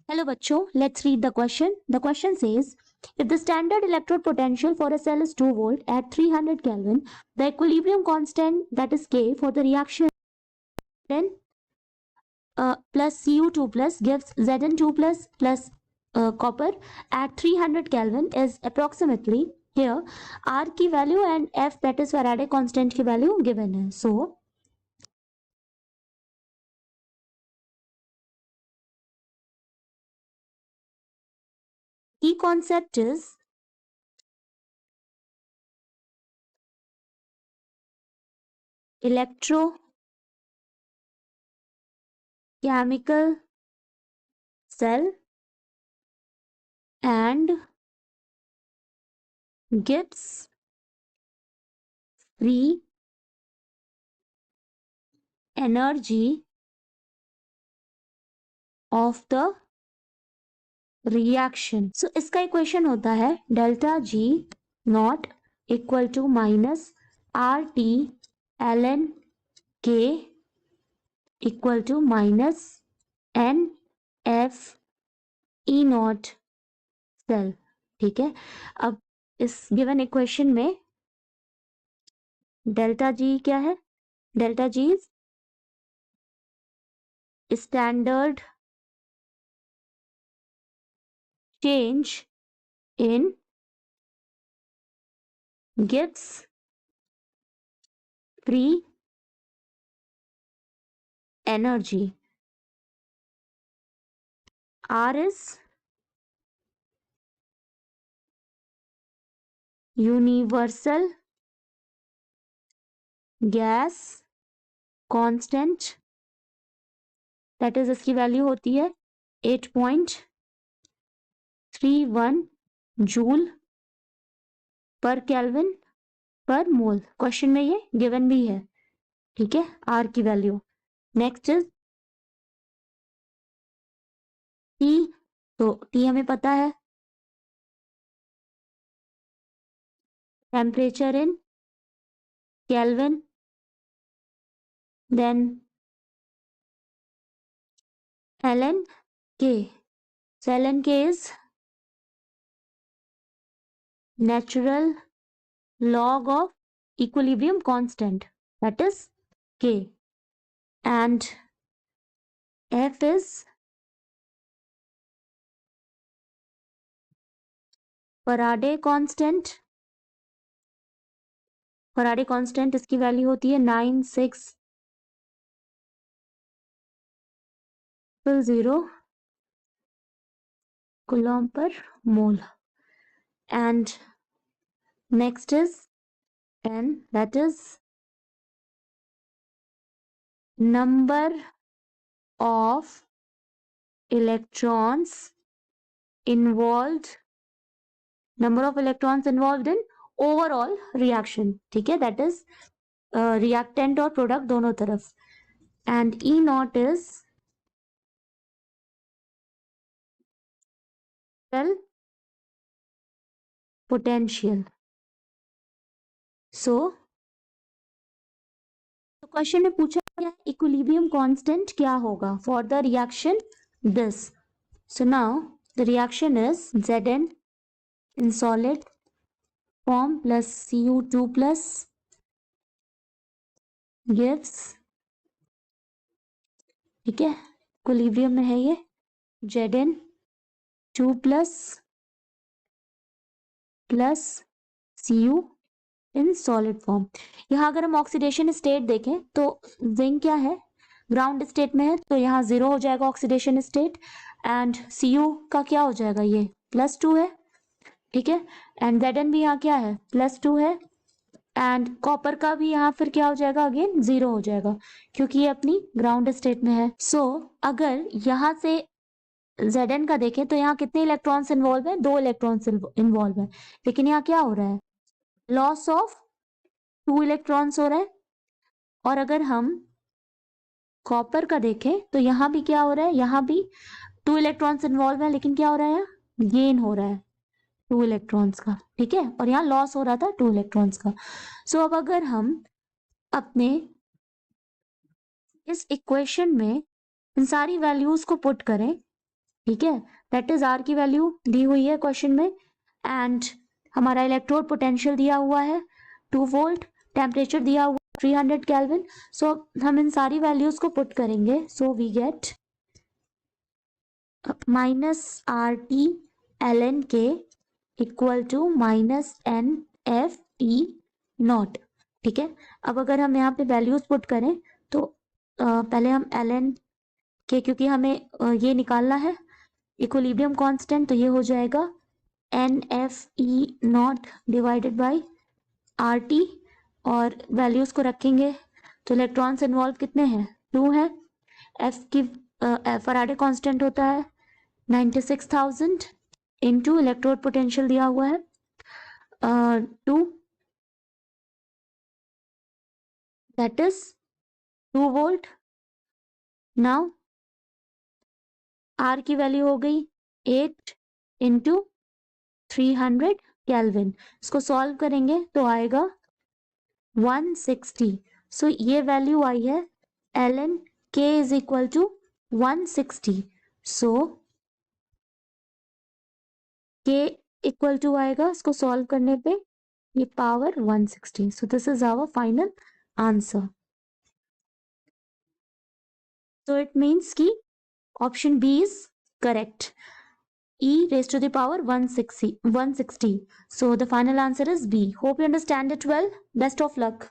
Hello bachcho, let's read the question. The question says, if the standard electrode potential for a cell is 2 volt at 300 Kelvin, the equilibrium constant, that is K, for the reaction then plus Cu2 plus gives Zn2 plus copper at 300 Kelvin is approximately, here R की value and F, that is Faraday constant की value given है. So key concept is electrochemical cell and Gibbs free energy of the reaction. So इसका equation होता है delta G nought equal to minus R T L N K equal to minus N F E nought cell. ठीक है, अब इस given equation में delta G क्या है? Delta G standard change in Gibbs free energy. R is universal gas constant, that is इसकी value होती है 8.31 जूल पर केल्विन पर मोल. क्वेश्चन में ये गिवन भी है. ठीक है, आर की वैल्यू. Next is T. तो टी हमें पता है, temperature in Kelvin, then ln k. So ln k is natural log of equilibrium constant, that is k, and f is Faraday constant. Faraday constant इसकी value होती है 9600 coulomb per mole. And next is n, that is number of electrons involved in overall reaction. ठीक है, that is reactant और product दोनों तरफ. And E naught is cell potential. So question में पूछा गया इक्विलिब्रियम कांस्टेंट क्या होगा for the reaction this. So now the reaction is Zn in solid form plus Cu2 plus gives, ठीक है, इक्विलिब्रियम में है ये Zn2 plus Cu in solid form. यहाँ अगर हम ऑक्सीडेशन स्टेट देखें तो जिंक क्या है, ग्राउंड स्टेट में है, तो यहाँ 0 हो जाएगा ऑक्सीडेशन स्टेट. एंड Cu का क्या हो जाएगा, ये +2 है. ठीक है, एंड Zn भी यहाँ क्या है, +2 है. एंड कॉपर का भी यहाँ फिर क्या हो जाएगा, अगेन 0 हो जाएगा क्योंकि ये अपनी ग्राउंड स्टेट में है. सो अगर यहाँ से Zn का देखें तो यहाँ कितने इलेक्ट्रॉन्स इन्वॉल्व है, 2 इलेक्ट्रॉन्स इन्वॉल्व है. लेकिन यहाँ क्या हो रहा है, लॉस ऑफ 2 इलेक्ट्रॉन्स हो रहा है. और अगर हम कॉपर का देखें तो यहाँ भी क्या हो रहा है, यहाँ भी 2 इलेक्ट्रॉन्स इन्वॉल्व है, लेकिन क्या हो रहा है, यहाँ गेन हो रहा है 2 इलेक्ट्रॉन्स का. ठीक है, और यहाँ लॉस हो रहा था 2 इलेक्ट्रॉन्स का. सो अब अगर हम अपने इस इक्वेशन में इन सारी वैल्यूज को पुट करें ठीक है, दैट इज आर की वैल्यू दी हुई है क्वेश्चन में एंड हमारा इलेक्ट्रोड पोटेंशियल दिया हुआ है 2 वोल्ट, टेम्परेचर दिया हुआ 300 केल्विन। सो हम इन सारी वैल्यूज को पुट करेंगे, so we get minus R T L N K equal to minus N F T nought. ठीक है, अब अगर हम यहाँ पे वैल्यूज पुट करें तो पहले हम एल एन के, क्योंकि हमें ये निकालना है इक्विलिब्रियम कांस्टेंट, तो ये हो जाएगा n F E naught divided by R T और वैल्यूज को रखेंगे तो इलेक्ट्रॉन्स इन्वॉल्व कितने हैं 2 है। एफ की फराडे कांस्टेंट होता है 96,000 इनटू इलेक्ट्रोड पोटेंशियल दिया हुआ है 2, that is 2 volt. Now R की वैल्यू हो गई 8 इंटू 300 केल्विन। इसको सॉल्व करेंगे तो आएगा 160। सो ये वैल्यू आई है l N k is equal to 160। So k equal to आएगा, इसको सॉल्व करने पे ये power 160। So this is our final answer. So it means कि option B is correct. E raised to the power 160. So the final answer is B. Hope you understand it well. Best of luck.